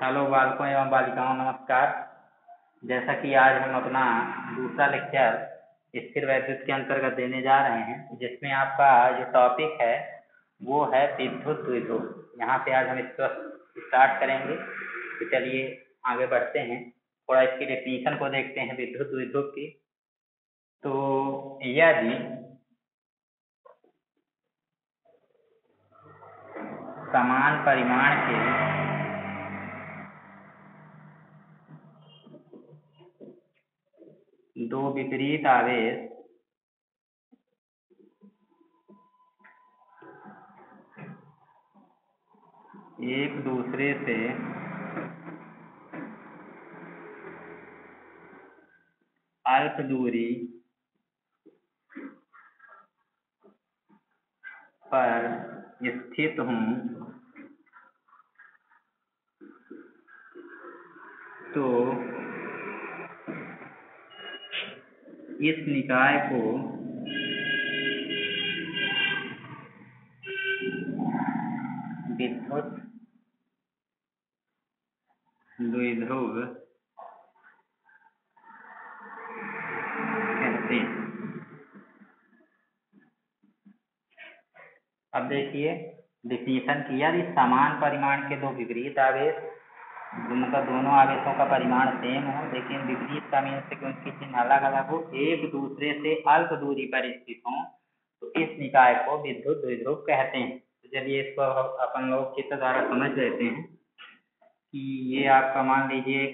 Hello बालकों एवं बालिकाओं, नमस्कार। जैसा कि आज हम अपना दूसरा लेक्चर स्थिर वैद्युत के अंतर्गत देने जा रहे हैं, जिसमें आपका जो टॉपिक है वो है विद्युत द्विध्रुव। यहाँ से आज हम इसको स्टार्ट करेंगे। तो चलिए आगे बढ़ते हैं, थोड़ा इसकी डेफिनेशन को देखते हैं विद्युत द्विध्रुव की। तो यदि समान परिमाण के दो विपरीत आवेश एक दूसरे से अल्प दूरी पर स्थित हूँ तो इस निकाय को विद्युत द्विध्रुव कहते हैं। अब देखिए डिफिनीशन किया, यदि समान परिमाण के दो विपरीत आवेश, मतलब दोनों आवेशों का परिमाण सेम हो लेकिन विपरीत का मीन्स से उनकी चिन्ह अलग अलग हो, एक दूसरे से अल्प दूरी पर स्थित हों, तो इस निकाय को विद्युत द्विध्रुव कहते हैं। तो चलिए इसको अपन लोग चित्र द्वारा समझ लेते हैं कि ये आपका मान लीजिए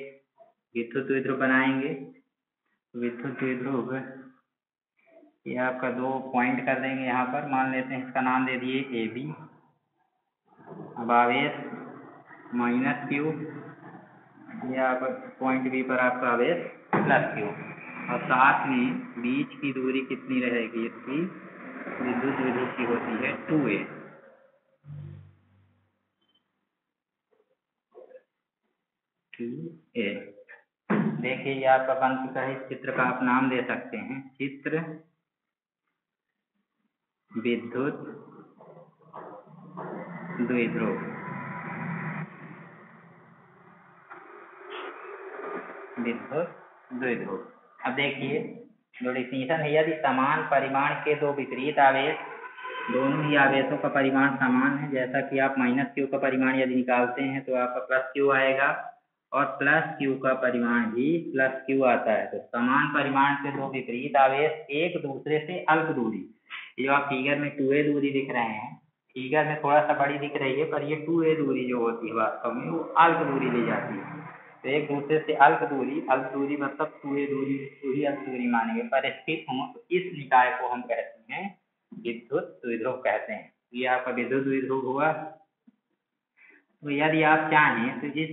विद्युत द्विध्रुव बनाएंगे। विद्युत द्विध्रुव ये आपका दो पॉइंट कर देंगे, यहाँ पर मान लेते हैं, इसका नाम दे दिए ए बी। अब आवेश -Q, ये आप पॉइंट बी पर आपका आवेश +Q, और साथ में बीच की दूरी कितनी रहेगी, इसकी विद्युत द्विध्रुव की होती है 2a। देखिए ये आपका बन चुका है। इस चित्र का आप नाम दे सकते हैं चित्र विद्युत द्विध्रुव। विद्युत द्विध्रुव। अब देखिए जो डिफिनीशन है, यदि समान परिमाण के दो विपरीत आवेश, दोनों ही आवेशों का परिमाण समान है, जैसा कि आप -Q का परिमाण यदि निकालते हैं तो आपका +Q आएगा और +Q का परिमाण भी +Q आता है। तो समान परिमाण के दो विपरीत आवेश एक दूसरे से अल्प दूरी, जो आप फिगर में 2a दूरी दिख रहे हैं, फिगर में थोड़ा सा बड़ी दिख रही है, पर ये 2a दूरी जो होती है वास्तव में वो अल्प दूरी ली जाती है। तो एक दूसरे से अल्प दूरी मतलब 2a दूरी, पूरी अल्प दूरी मानेंगे पर स्थित हों, तो इस निकाय को हम कहते हैं विद्युत द्विध्रुव कहते हैं। ये आपका विद्युत द्विध्रुव हुआ। तो यदि आप चाहें तो इस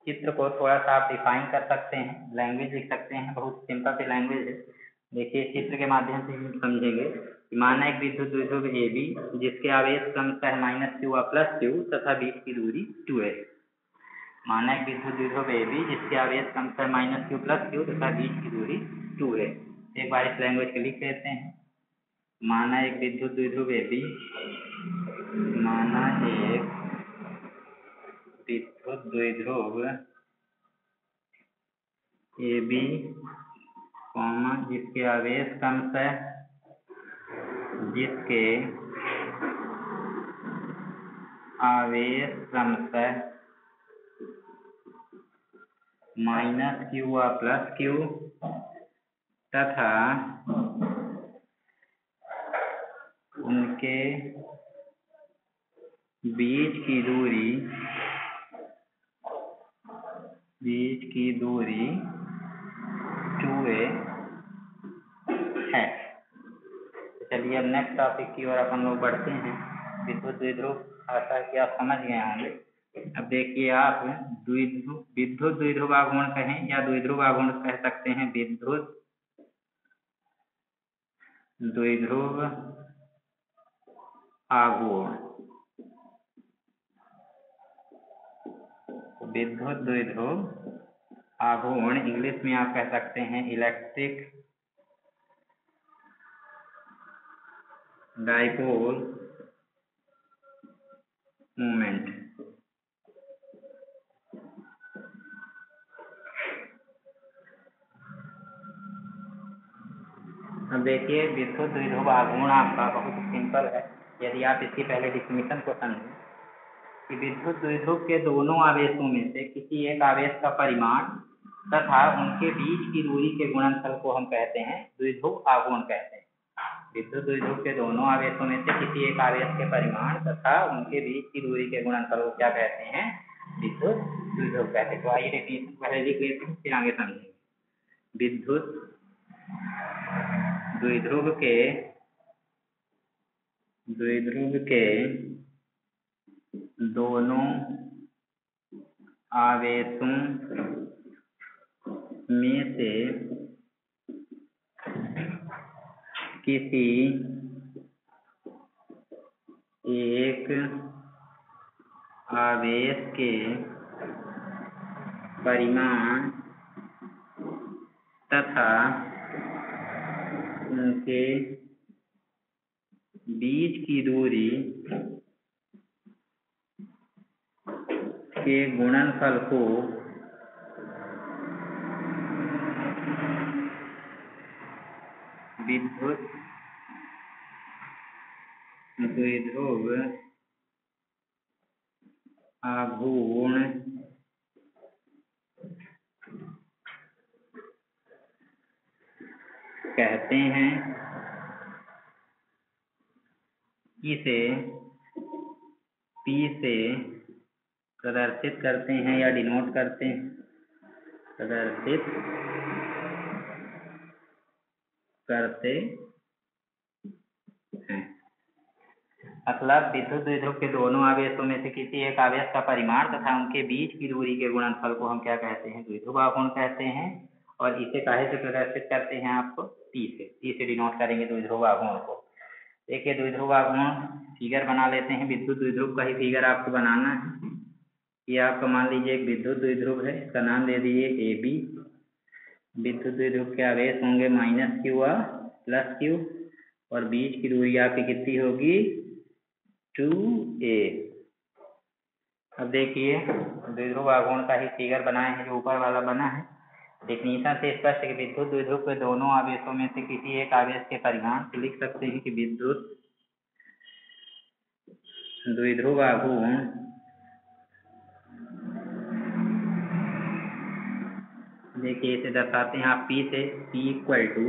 चित्र को थोड़ा सा आप डिफाइन कर सकते हैं, लैंग्वेज लिख सकते हैं, बहुत सिंपल सी लैंग्वेज है। देखिए इस चित्र के माध्यम से हम समझेंगे। माना एक विद्युत द्विध्रुव ए बी, जिसके आवेश क्रमशः -Q और +Q तथा बीच की दूरी 2a। माना एक विद्युत द्विध्रुव ए बी, जिसके आवेश क्रमशः -Q +Q तथा बीच की दूरी 2a। एक बार इस लैंग्वेज को लिख लेते हैं। माना एक विद्युत द्विध्रुव ए बी, माना एक विद्युत द्विध्रुव ए बी, जिसके आवेश क्रमशः -Q और +Q तथा उनके बीच की दूरी 2a है। चलिए अब नेक्स्ट टॉपिक की ओर अपन लोग बढ़ते हैं। विद्युत द्विध्रुव आशा कि आप समझ गए होंगे। अब देखिए आप विद्युत द्विध्रुव आघूर्ण कहें या द्विध्रुव आघूर्ण कह सकते हैं। विद्युत द्विध्रुव आघूर्ण, विद्युत द्विध्रुव आघूर्ण इंग्लिश में आप कह सकते हैं इलेक्ट्रिक डाइपोल मोमेंट। अब देखिए विद्युत द्विध्रुव आघूर्ण आपका बहुत सिंपल है। यदि आप इसकी पहले डिफिनीशन को समझें कि विद्युत द्विध्रुव के दोनों आवेशों में से किसी एक आवेश का परिमाण तथा उनके बीच की दूरी के गुणनफल को हम कहते हैं द्विध्रुव आघूर्ण कहते हैं। विद्युत द्विध्रुव के दोनों आवेशों में से किसी एक आवेश के परिमाण तथा उनके बीच की दूरी के गुणनफल को क्या कहते हैं? विद्युत द्विध्रुव कहते हैं। तो आइए डेफिनेशन पहले लिख लेते हैं, फिर आगे समझेंगे। विद्युत द्विध्रुव के दोनों आवेशों में से किसी एक आवेश के परिमाण तथा उनके बीच की दूरी के गुणनफल को विद्युत द्विध्रुव आघूर्ण कहते हैं। इसे P से प्रदर्शित करते हैं या डिनोट करते हैं, प्रदर्शित करते हैं। मतलब विद्युत द्विध्रुव के दोनों आवेशों में से किसी एक आवेश का परिमाण तथा उनके बीच की दूरी के गुणनफल को हम क्या कहते हैं? द्विध्रुव आघूर्ण कहते हैं। और इसे काहे से प्रदर्शित करते हैं? आपको P से डिनोट करेंगे द्विध्रुव आघूर्ण को। देखिए द्विध्रुव आघूर्ण फिगर बना लेते हैं। विद्युत द्विध्रुव का ही फिगर आपको बनाना है। ये आपका मान लीजिए एक विद्युत द्विध्रुव है, इसका नाम दे दीजिए AB। विद्युत द्विध्रुव के आवेश होंगे -Q और +Q और बीच की दूरी आपकी कितनी होगी? 2a। अब देखिए द्विध्रुव आघूर्ण का ही फिगर बनाए हैं जो ऊपर वाला बना है। डेफिनेशन से स्पष्ट है कि विद्युत द्विध्रुव के दोनों आवेशों में से किसी एक आवेश के परिमाण से लिख सकते हैं कि विद्युत द्विध्रुव आघूर्ण देखिए इसे दर्शाते हैं आप P से। P इक्वल टू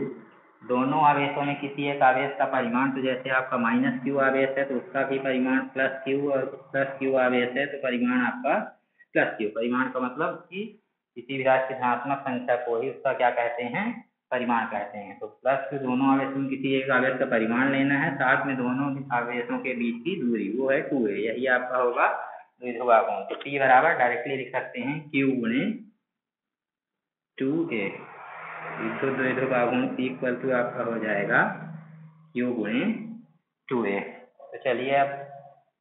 दोनों आवेशों में किसी एक आवेश का परिमाण, तो जैसे आपका -Q आवेश है तो उसका भी परिमाण +Q और +Q आवेश है तो परिमाण आपका +Q। परिमाण का मतलब कि किसी भी राशि की धनात्मक संख्या को ही उसका क्या कहते हैं? परिमाण कहते हैं। तो +Q दोनों आवेशों में किसी एक आवेश का परिमाण लेना है, साथ में दोनों आवेशों के बीच की दूरी, वो है 2a। यही आपका होगा द्विध्रुव आघूर्ण। तो P बराबर डायरेक्टली लिख सकते हैं Q गुणे 2a। विद्युत द्विध्रुव आघूर्ण P इक्वल टू आपका हो जाएगा Q गुणे 2a। तो चलिए अब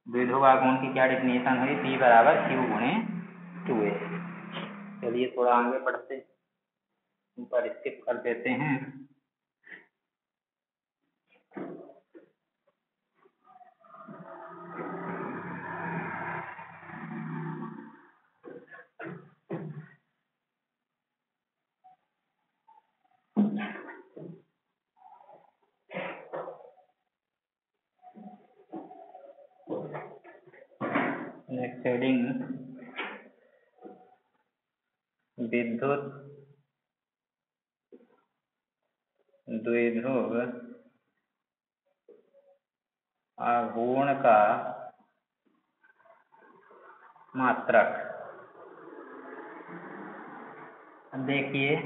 द्विध्रुव आघूर्ण की क्या डिफिनेशन हुई? P बराबर Q गुणे 2a। चलिए थोड़ा आगे बढ़ते, ऊपर स्किप कर देते हैं। नेक्स्ट हेडिंग विद्युत द्विध्रुव आघूर्ण का मात्रक। देखिए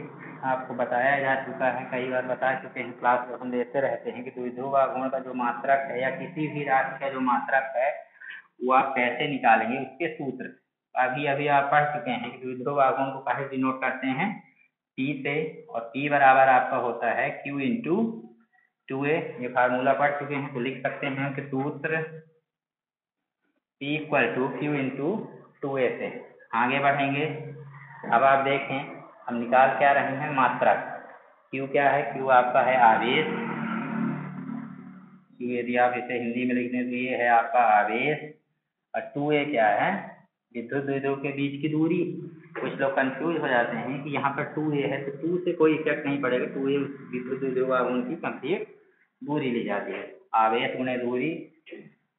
आपको बताया जा चुका है, कई बार बता चुके हैं, क्लास में हम देते रहते हैं कि द्विध्रुव आघूर्ण का जो मात्रक है या किसी भी राशि का जो मात्रक है वो आप कैसे निकालेंगे, उसके सूत्र अभी आप पढ़ चुके हैं कि द्विध्रुव आघूर्ण को काहे डिनोट करते हैं? P से। और P बराबर आपका होता है Q इंटू 2a। ये फार्मूला पढ़ चुके हैं तो लिख सकते हैं कि सूत्र P equal to Q into 2a से आगे बढ़ेंगे। अब आप देखें हम निकाल क्या रहे हैं? मात्रक। Q क्या है? Q आपका है आवेश। Q यदि आप इसे हिंदी में लिखने तो ये है आपका आवेश। और 2a क्या है? विद्युत द्विध्रुव के बीच की दूरी। कुछ लोग कंफ्यूज हो जाते हैं कि यहाँ पर 2a है तो 2 से कोई इफेक्ट नहीं पड़ेगा, 2a विद्युत द्विध्रुव आघूर्ण की कंप्लीट दूरी ली जाती है, आवेश गुणे दूरी।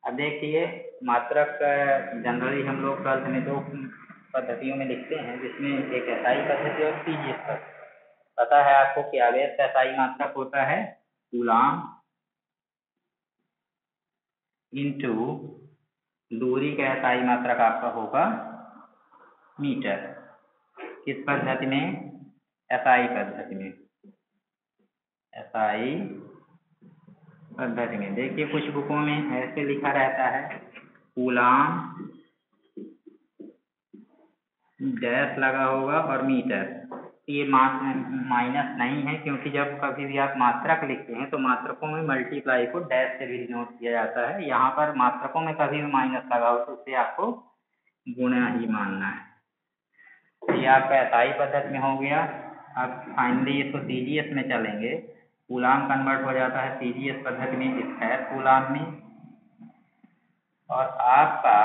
अब देखिए मात्रक जनरली हम लोग 12th में 2 पद्धतियों में लिखते हैं, जिसमें एक SI पद्धति और CGS पद्धति। पता है आपको कि आवेश का SI मात्रक होता है कूलाम इंटू दूरी का SI मात्रक आपका होगा मीटर। किस पद्धति में? SI पद्धति में। SI पद्धति में देखिए कुछ बुकों में ऐसे लिखा रहता है कूलाम डैश लगा होगा और मीटर। ये माइनस नहीं है, क्योंकि जब कभी भी आप मात्रक लिखते हैं तो मात्रकों में मल्टीप्लाई को डैश से भी डिनोट किया जाता है। यहाँ पर मात्रकों में कभी भी माइनस लगा हो तो उससे आपको गुणा ही मानना है। तो ये आपका SI पद्धति में हो गया। अब फाइनली इसको CGS में चलेंगे। कूलाम कन्वर्ट हो जाता है CGS पद्धति में स्क्वायर कूलाम में, और आपका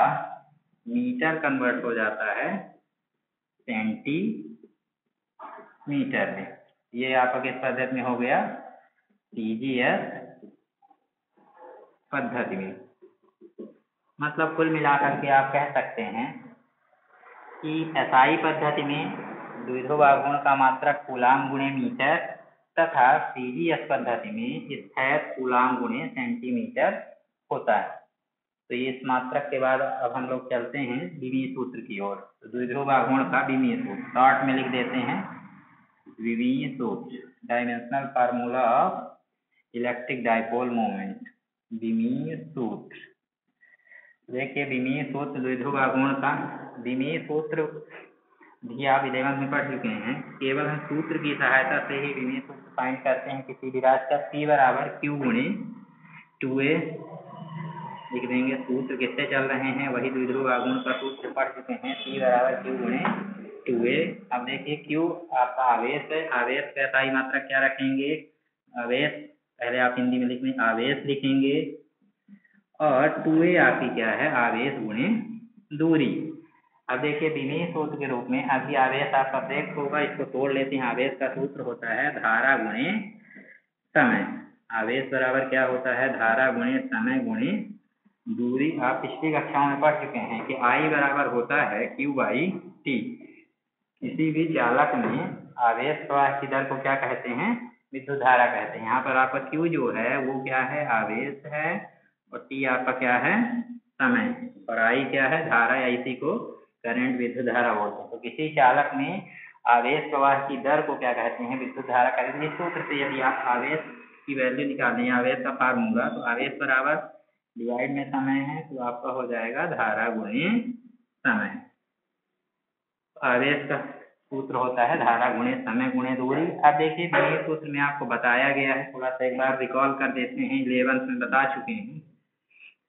मीटर कन्वर्ट हो जाता है सेंटीमीटर में। ये आपका किस पद्धति में हो गया? CGS पद्धति में। मतलब कुल मिलाकर के आप कह सकते हैं कि SI पद्धति में द्विध्रुव आघूर्ण का मात्रक कूलाम गुणे मीटर तथा CGS पद्धति में स्क्वायर कूलाम गुणे सेंटीमीटर होता है। तो इस मात्रक के बाद अब हम लोग चलते हैं विमीय सूत्र की ओर। तो द्विध्रुव आघूर्ण का विमीय सूत्र शॉर्ट में लिख देते हैं। विमीय सूत्र dimensional formula of electric dipole moment. विमीय सूत्र देखिए, विमीय सूत्र द्विध्रुव आघूर्ण का विमीय सूत्र भी आप 11th में पढ़ चुके हैं। केवल हम सूत्र की सहायता से ही विमीय सूत्र फाइंड करते हैं किसी भी राशि का। P बराबर Q गुणे 2a लिख देंगे। सूत्र किससे चल रहे हैं? वही द्विध्रुव आघूर्ण का सूत्र पढ़ चुके हैं। P बराबर Q गुणे 2a। अब देखिए Q आपका आवेश है। आवेश का SI मात्रा क्या रखेंगे? आवेश पहले आप हिंदी में लिखेंगे, आवेश लिखेंगे, और 2a आपकी क्या है? आवेश गुणे दूरी। अब देखिए विमीय सूत्र के रूप में अभी आवेश आपका ब्रेक होगा, इसको तोड़ लेते हैं। आवेश का सूत्र होता है धारा गुणे समय। आवेश बराबर क्या होता है? धारा गुणे समय गुणे दूरी। आप पिछली कक्षाओं में पढ़ चुके हैं कि I बराबर होता है Q/T। किसी भी चालक में आवेश प्रवाह की दर को क्या कहते हैं? विद्युत धारा कहते हैं। यहाँ पर आपका Q जो है वो क्या है? आवेश है, और T आपका क्या है? समय, और I क्या है? धारा, या इसी को करंट विद्युत धारा बोलते हैं। तो किसी चालक में आवेश प्रवाह की दर को क्या कहते हैं? विद्युत धारा कहते हैं। इस सूत्र से यदि आप आवेश की वैल्यू निकालते हैं, आवेश का फार्मूला, तो आवेश बराबर डिवाइड में समय है, तो आपका हो जाएगा धारा गुणे समय। आवेश का सूत्र होता है धारा गुणे समय गुणे दूरी। अब देखिए विमीय सूत्र में आपको बताया गया है, थोड़ा सा एक बार रिकॉल कर देते हैं। 11th में बता चुके हैं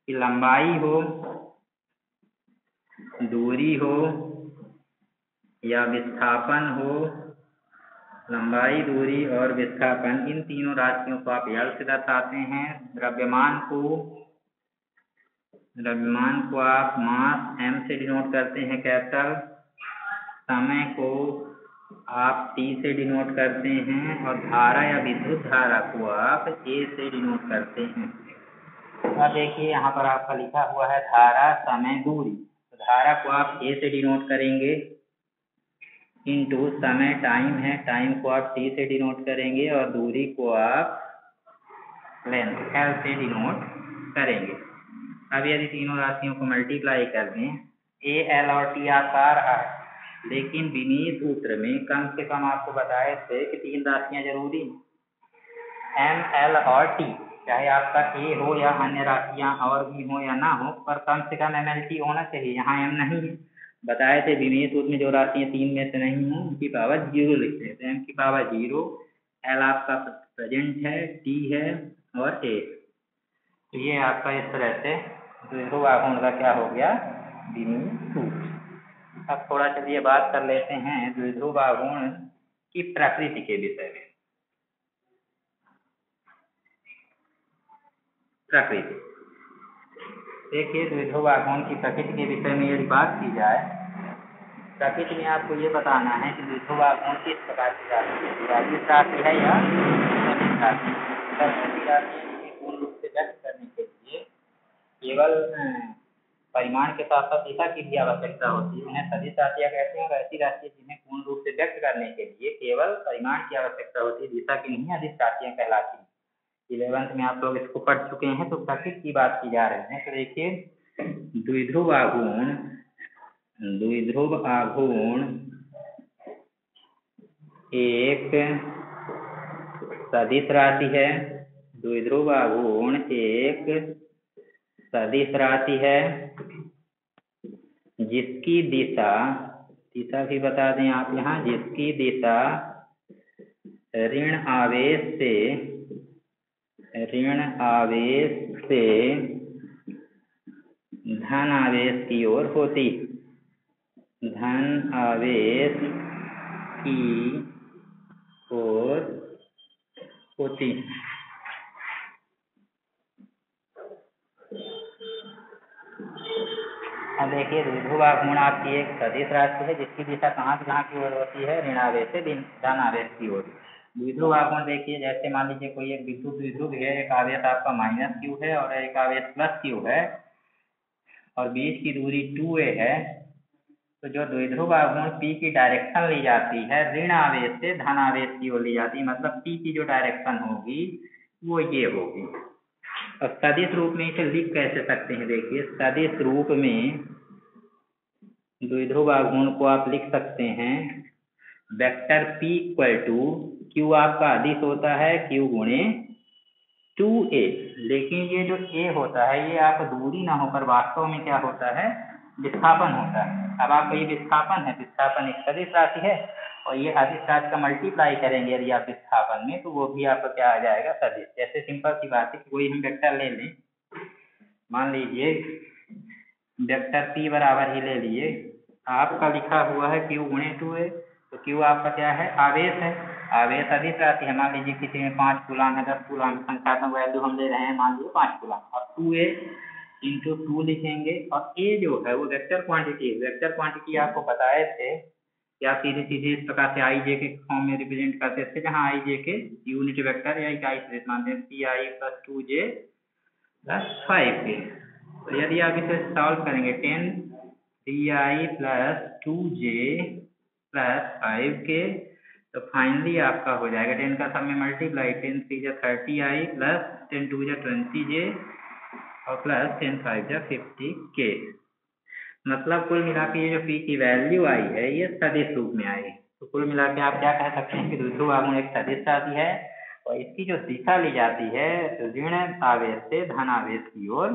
कि लंबाई हो, दूरी हो, या विस्थापन हो, लंबाई, दूरी और विस्थापन, इन तीनों राशियों को आप L से दर्शाते हैं। द्रव्यमान को आप मास M से डिनोट करते हैं, कैपिटल। समय को आप T से डिनोट करते हैं, और धारा या विद्युत धारा को आप A से डिनोट करते हैं। अब देखिए यहाँ पर आपका लिखा हुआ है धारा, समय, दूरी। तो धारा को आप A से डिनोट करेंगे, इंटू समय टाइम है, टाइम को आप T से डिनोट करेंगे, और दूरी को आप लेंथ L से डिनोट करेंगे। अब यदि तीनों राशियों को मल्टीप्लाई कर दें, A, L और T आपका आ रहा है, लेकिन विमीय सूत्र में कम से कम आपको बताए थे कि 3 राशियां जरूरी हैं, M, L और T। चाहे आपका A हो या अन्य राशियां और भी हो या ना हो, पर कम से कम MLT होना चाहिए। यहाँ M नहीं है, बताए थे विमीय सूत्र में जो राशियां 3 में से नहीं हो उनकी पावर 0 लिखते हैं। तो M की पावर 0, L आपका प्रेजेंट है, T है, और A। तो ये आपका इस तरह से द्विध्रुव आघूर्ण का क्या हो गया? विमीय सूत्र। अब थोड़ा चलिए बात कर लेते हैं द्विध्रुव आघूर्ण की प्रकृति के विषय में। प्रकृति देखिए, द्विध्रुव आघूर्ण की प्रकृति के विषय में यदि बात की जाए प्रकृति में आपको ये बताना है कि द्विध्रुव आघूर्ण किस प्रकार की राशि है, सदिश राशि है या सदिश राशि। ऐसी राशि जिसे पूर्ण रूप से व्यक्त करने के लिए केवल परिमाण के साथ साथ दिशा की भी आवश्यकता होती है, उन्हें सदिश राशियाँ कहते हैं। और ऐसी राशि जिन्हें पूर्ण रूप से व्यक्त करने के लिए केवल परिमाण की आवश्यकता होती है, दिशा की नहीं, अधिक राशियाँ कहलाती हैं। 11th में आप लोग इसको पढ़ चुके हैं। तो प्रकृति की बात की जा रही है। तो देखिए द्विध्रुव आघूर्ण एक सदिश राशि है। द्विध्रुव आघूर्ण एक सदिश राशि है जिसकी दिशा भी बता दें आप यहाँ, जिसकी दिशा ऋण आवेश से धन आवेश की ओर होती, धन आवेश की ओर होती। अब देखिए द्विध्रुव आघूर्ण आपकी एक सदिश राशि है जिसकी दिशा कहाँ की ओर होती है, ऋण आवेश से धन आवेश की ओर। द्विध्रुव आघूर्ण देखिए जैसे मान लीजिए कोई एक विद्युत द्विध्रुव है, एक आवेश आपका -q है और एक आवेश +q है और बीच की दूरी 2a है। तो जो द्विध्रुव आघूर्ण P की डायरेक्शन ली जाती है ऋण आवेश से धन आवेश की ओर ली जाती है, मतलब P की जो डायरेक्शन होगी वो ये होगी। अब सदिश रूप में इसे लिख कैसे सकते हैं, देखिए सदिश रूप में द्विध्रुव आघूर्ण को आप लिख सकते हैं वेक्टर P = Q आपका अदिश होता है Q गुणे 2a, लेकिन ये जो a होता है ये आप दूरी ना होकर वास्तव में क्या होता है, विस्थापन होता है। अब आपको ये विस्थापन है, विस्थापन एक सदिश राशि है और ये अदिश राशि का मल्टीप्लाई करेंगे यदि आप विस्थापन में, तो वो भी आपका क्या आ जाएगा, सदिश। जैसे सिंपल सी बात है कि कोई हम वेक्टर ले लें, मान लीजिए वेक्टर P बराबर ही ले लिए, आपका लिखा हुआ है Q गुणे 2a, तो Q आपका क्या है, आवेश है, आवेश अदिश राशि है। मान लीजिए किसी में 5 कूलाम है, 10 कूलाम संख्यात्मक वैल्यू हम ले रहे हैं, मान लीजिए 5 कूलाम, और 2a × 2 लिखेंगे। और a जो है वो वेक्टर क्वांटिटी है। वेक्टर क्वांटिटी आपको बताए थे कि आप सीधे इस प्रकार से i j के फॉर्म में रिप्रेजेंट करते थे, जहाँ i j के यूनिट वेक्टर या इकाई सदिश मानते हैं, Pi + 2j + 5k। तो यदि आप इसे सॉल्व करेंगे 10 Pi + 2j + 5k, तो फाइनली आपका हो जाएगा 10 का सब में मल्टीप्लाई, 10 3 × 30i + 10 2 × 20j और + 10 5 × 50k। मतलब कुल मिला के ये जो P की वैल्यू आई है ये सदिश रूप में आई। तो कुल मिला के आप क्या कह सकते हैं कि द्विध्रुव आघूर्ण एक सदिश राशि है और इसकी जो दिशा ली जाती है ऋण आवेश से धन आवेश की ओर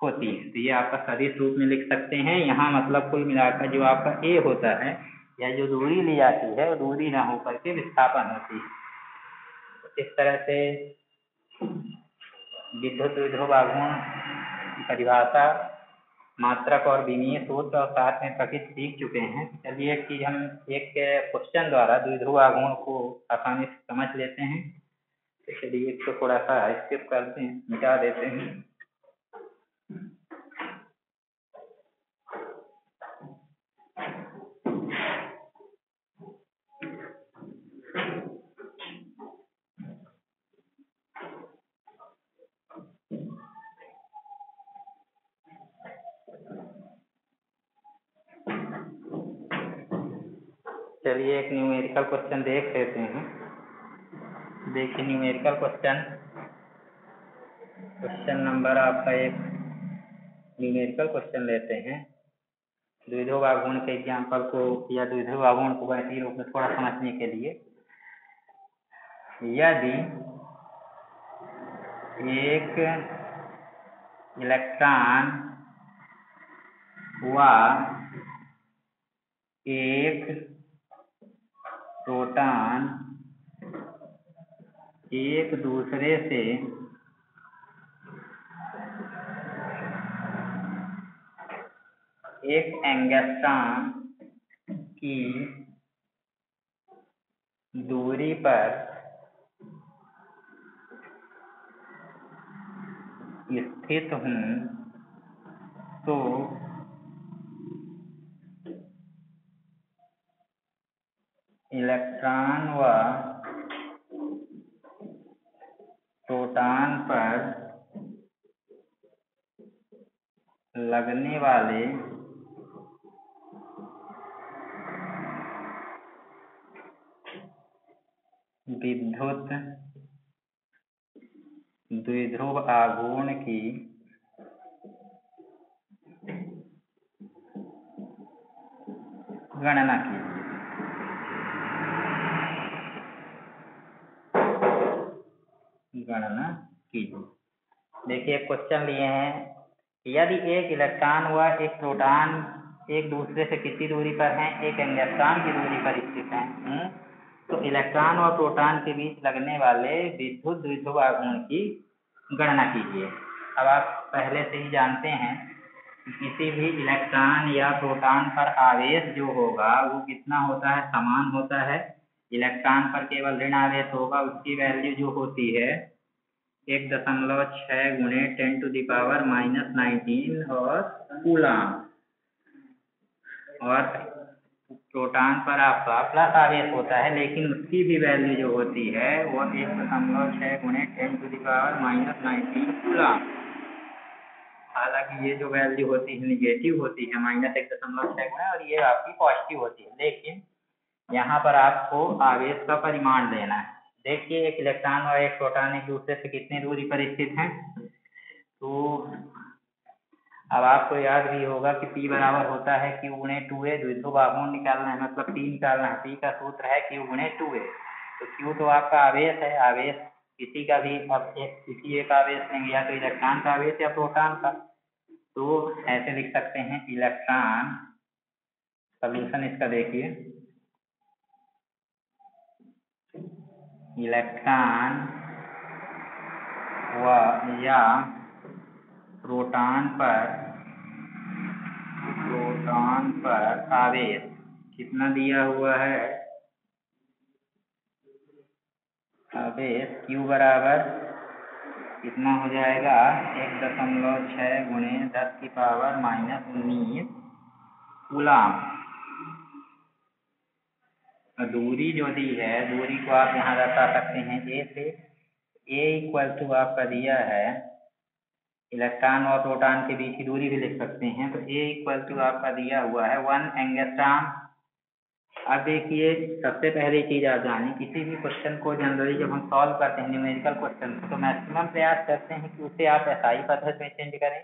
होती है। तो ये आपका सदिश रूप में लिख सकते हैं। यहाँ मतलब कुल मिलाकर जो आपका A होता है या जो दूरी ली जाती है वो दूरी ना होकर के विस्थापन होती है। तो इस तरह से विद्युत द्विध्रुव आघूर्ण की परिभाषा, मात्रक और विमीय सूत्र और साथ में प्रकृति सीख चुके हैं। चलिए एक चीज हम एक क्वेश्चन द्वारा द्विध्रुव आघूर्ण को आसानी से समझ लेते हैं। तो चलिए इसको थोड़ा सा स्किप करते हैं, मिटा देते हैं। चलिए एक न्यूमेरिकल क्वेश्चन देख लेते हैं। देखिए न्यूमेरिकल क्वेश्चन नंबर आपका एक न्यूमेरिकल क्वेश्चन लेते हैं। द्विध्रुव आघूर्ण के एग्जाम्पल को या द्विध्रुव आघूर्ण को गणितीय रूप में थोड़ा समझने के लिए, यदि एक इलेक्ट्रॉन व एक प्रोटॉन एक दूसरे से एक एंगस्ट्रॉम की दूरी पर स्थित हूँ तो इलेक्ट्रॉन व प्रोटॉन पर लगने वाले विद्युत द्विध्रुव आघूर्ण की गणना कीजिए। देखिए क्वेश्चन लिए हैं, यदि एक इलेक्ट्रॉन व एक प्रोटॉन एक दूसरे से कितनी दूरी पर हैं, एक एंगस्ट्रॉम की दूरी पर स्थित हैं, तो इलेक्ट्रॉन व प्रोटॉन के बीच लगने वाले विद्युत द्विध्रुव आघूर्ण की गणना कीजिए। अब आप पहले से ही जानते हैं कि किसी भी इलेक्ट्रॉन या प्रोटॉन पर आवेश जो होगा वो कितना होता है, समान होता है। इलेक्ट्रॉन पर केवल ऋण आवेश होगा, उसकी वैल्यू जो होती है 1.6 गुणे 10⁻⁻19 और कूलाम, और प्रोटॉन पर आपका प्लस आवेश होता है, लेकिन उसकी भी वैल्यू जो होती है वो 1.6 गुणे 10⁻⁻19 कूलाम। हालांकि ये जो वैल्यू होती है निगेटिव होती है, -1.6 गुना, और ये आपकी पॉजिटिव होती है, लेकिन यहाँ पर आपको आवेश का परिमाण लेना है। देखिए एक इलेक्ट्रॉन और एक प्रोटॉन एक दूसरे से कितनी दूरी पर स्थित हैं, तो अब आपको याद भी होगा कि P बराबर होता है Q गुणे 2A। द्विध्रुव आघूर्ण निकालना है, मतलब P निकालना है। P का सूत्र है Q गुणे 2A। तो Q तो आपका आवेश है, आवेश किसी का भी, अब किसी एक आवेश लेंगे, या तो इलेक्ट्रॉन का आवेश या प्रोटॉन का, तो ऐसे लिख सकते हैं इलेक्ट्रॉन, सॉल्यूशन इसका देखिए, इलेक्ट्रॉन व या प्रोटॉन पर आवेश कितना दिया हुआ है, आवेश Q बराबर कितना हो जाएगा 1.6 गुणे 10⁻⁻19 कूलाम। दूरी जो दी है, दूरी को आप यहाँ दर्शा सकते हैं A से। A इक्वल टू आपका दिया है, इलेक्ट्रॉन और प्रोटॉन के बीच की दूरी भी लिख सकते हैं, तो A इक्वल टू आपका दिया हुआ है 1 एंगस्ट्रॉम। अब देखिए सबसे पहली चीज़ आप जानें, किसी भी क्वेश्चन को जनरली जब हम सॉल्व करते हैं न्यूमेरिकल क्वेश्चन तो मैक्सिमम प्रयास करते हैं कि उसे आप SI पद्धति में चेंज करें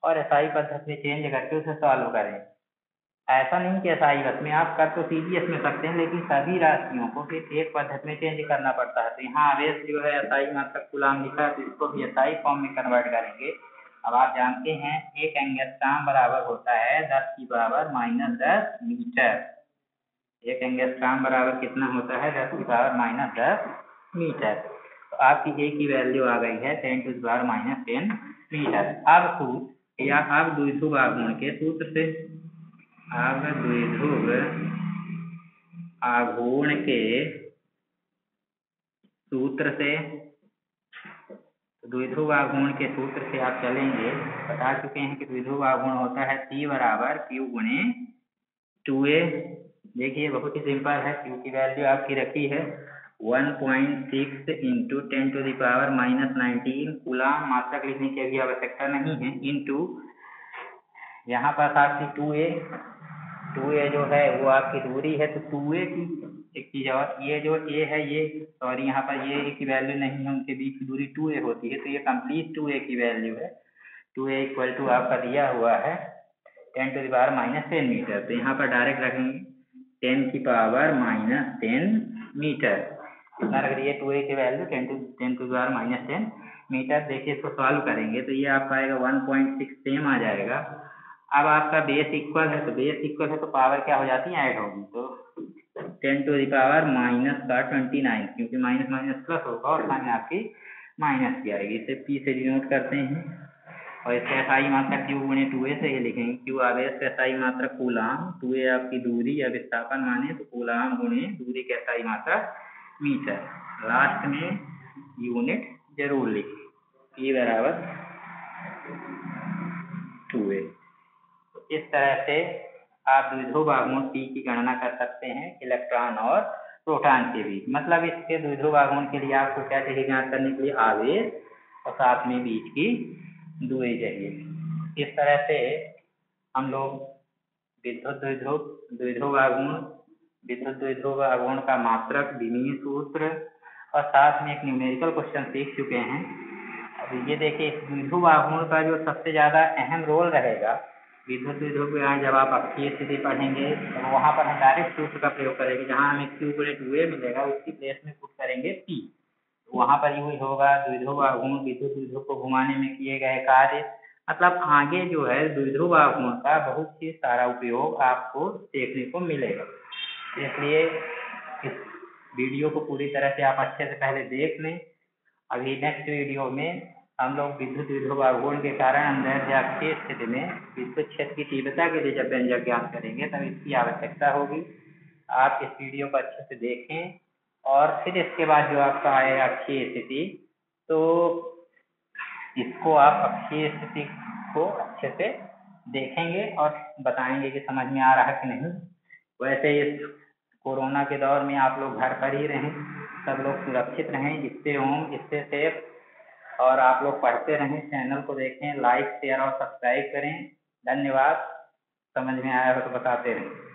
और SI पद्धति में चेंज करके उसे सॉल्व करें। ऐसा नहीं कि SI बस में आप कर तो CGS में सकते हैं, लेकिन सभी राशियों को फिर एक पद्धति में चेंज करना पड़ता है। तो यहाँ आवेश जो है SI मात्रक कूलाम लिखा है, तो इसको भी SI फॉर्म में कन्वर्ट करेंगे। अब आप जानते हैं एक एंगस्ट्रॉम बराबर होता है 10⁻⁻10 मीटर। एक एंगस्ट्रॉम बराबर कितना होता है, 10⁻⁻10 मीटर। तो आपकी A की वैल्यू आ गई है 10⁻⁻10 मीटर। अब सूत्र या अब द्विध्रुव आघूर्ण के सूत्र से, अब द्विध्रुव आघूर्ण के सूत्र से, द्विध्रुव आघूर्ण के सूत्र से आप चलेंगे, बता चुके हैं कि द्विध्रुव आघूर्ण होता है P बराबर Q गुणे 2A। देखिए बहुत ही सिंपल है, Q की वैल्यू आपकी रखी है 1.6 इंटू 10⁻⁻19 कूलाम, मात्रक लिखने की अभी आवश्यकता नहीं है, इंटू यहाँ पर आपकी 2A जो है वो आपकी दूरी है, तो 2A की एक चीज़ और, ये जो A है ये, सॉरी यहाँ पर ये A की वैल्यू नहीं है, उनके बीच की दूरी 2A होती है, तो ये कंप्लीट 2A की वैल्यू है। 2A इक्वल टू आपका दिया हुआ है 10⁻⁻10 मीटर। तो यहाँ पर डायरेक्ट रखेंगे 10⁻⁻10 मीटर। कितना रख दिए 2A की वैल्यू 10⁻⁻10 मीटर। देखिए इसको सॉल्व करेंगे तो ये आपका आएगा 1.6 सेम आ जाएगा। अब आपका बेस इक्वल है, तो बेस इक्वल है तो पावर क्या हो जाती है, ऐड होगी, तो 10⁻⁻29, क्योंकि माइनस माइनस प्लस होगा और सामने आपकी माइनस की आएगी। इसे P से डिनोट करते हैं और इसका SI मात्रक Q गुणे 2A से ही लिखेंगे। Q आवेश का SI मात्रक कूलाम, 2A आपकी दूरी या विस्थापन माने तो कूलाम गुणे दूरी का SI मात्रक मीटर। लास्ट में यूनिट जरूर लिखें, P बराबर 2A। इस तरह से आप द्विध्रुव आघूर्ण P की गणना कर सकते हैं इलेक्ट्रॉन और प्रोटॉन के भी। मतलब इसके द्विध्रुव आघूर्ण के लिए आपको क्या चाहिए ज्ञात करने के लिए? आवेश और साथ में बीच की दूरी चाहिए। इस तरह से हम लोग विद्युत द्विध्रुव आघूर्ण का मात्रक, विमीय सूत्र और साथ में एक न्यूमेरिकल क्वेश्चन सीख चुके हैं। अब ये देखिए, इस द्विध्रुव आघूर्ण का जो सबसे ज़्यादा अहम रोल रहेगा विद्युत द्विध्रुव में, जब आप अक्षीय स्थिति पढ़ेंगे तो वहाँ पर हम डायरेक्ट सूत्र का प्रयोग करेंगे। जहाँ हमें Q/2A मिलेगा उसकी प्लेस में पुट करेंगे P। वहाँ पर यूज होगा द्विध्रुव आघूर्ण विद्युत द्विध्रुव को घुमाने में किए गए कार्य। मतलब आगे जो है द्विध्रुव आघूर्ण का बहुत ही सारा उपयोग आपको देखने को मिलेगा। इसलिए इस वीडियो को पूरी तरह से आप अच्छे से पहले देख लें। अभी नेक्स्ट वीडियो में हम लोग विद्युत द्विध्रुव आघूर्ण के कारण अंदर अक्षीय स्थिति में विद्युत क्षेत्र की तीव्रता के लिए जब व्यंजक ज्ञात करेंगे तब इसकी आवश्यकता होगी। आप इस वीडियो को अच्छे से देखें और फिर इसके बाद जो आपका आएगा अक्षीय स्थिति, तो इसको आप अक्षीय स्थिति को अच्छे से देखेंगे और बताएंगे कि समझ में आ रहा है कि नहीं। वैसे इस कोरोना के दौर में आप लोग घर पर ही रहें, सब लोग सुरक्षित रहें, स्टे होम, स्टे सेफ, और आप लोग पढ़ते रहें, चैनल को देखें, लाइक शेयर और सब्सक्राइब करें। धन्यवाद। समझ में आया हो तो बताते रहें।